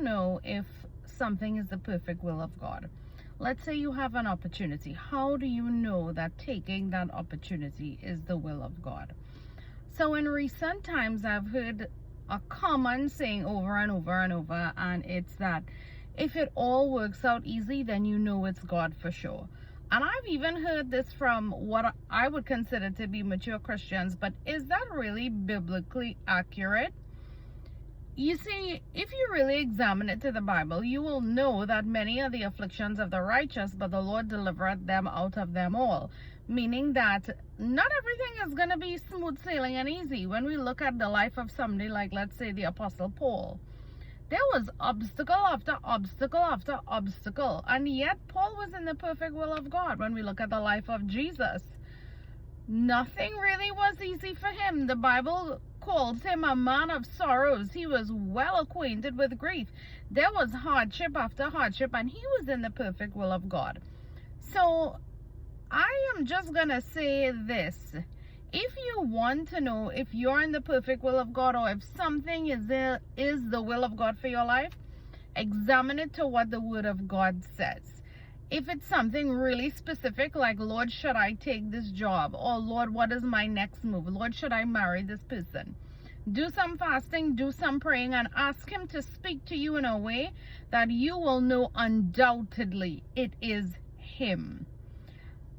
know if something is the perfect will of God? Let's say you have an opportunity. How do you know that taking that opportunity is the will of God? So in recent times, I've heard a common saying over and over and over, and it's that if it all works out easy, then you know it's God for sure. And I've even heard this from what I would consider to be mature Christians, but is that really biblically accurate? You see, if you really examine it to the Bible, you will know that many are the afflictions of the righteous, but the Lord delivereth them out of them all. Meaning that not everything is going to be smooth sailing and easy. When we look at the life of somebody like, let's say, the Apostle Paul, there was obstacle after obstacle after obstacle. And yet Paul was in the perfect will of God. When we look at the life of Jesus, nothing really was easy for him. The Bible calls him a man of sorrows. He was well acquainted with grief. There was hardship after hardship, and he was in the perfect will of God. So I am just going to say this. If you want to know if you're in the perfect will of God, or if something is the will of God for your life, examine it to what the Word of God says. If it's something really specific, like, Lord, should I take this job? Or, Lord, what is my next move? Lord, should I marry this person? Do some fasting, do some praying, and ask Him to speak to you in a way that you will know undoubtedly it is Him.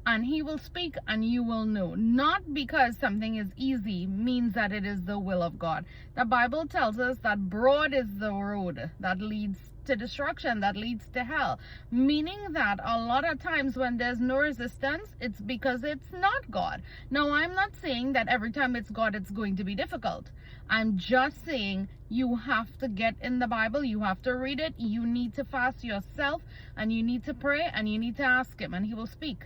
And He will speak and you will know. Not because something is easy means that it is the will of God. The Bible tells us that broad is the road that leads to destruction, that leads to hell. Meaning that a lot of times when there's no resistance, it's because it's not God. Now, I'm not saying that every time it's God, it's going to be difficult. I'm just saying you have to get in the Bible. You have to read it. You need to fast yourself, and you need to pray, and you need to ask Him, and He will speak.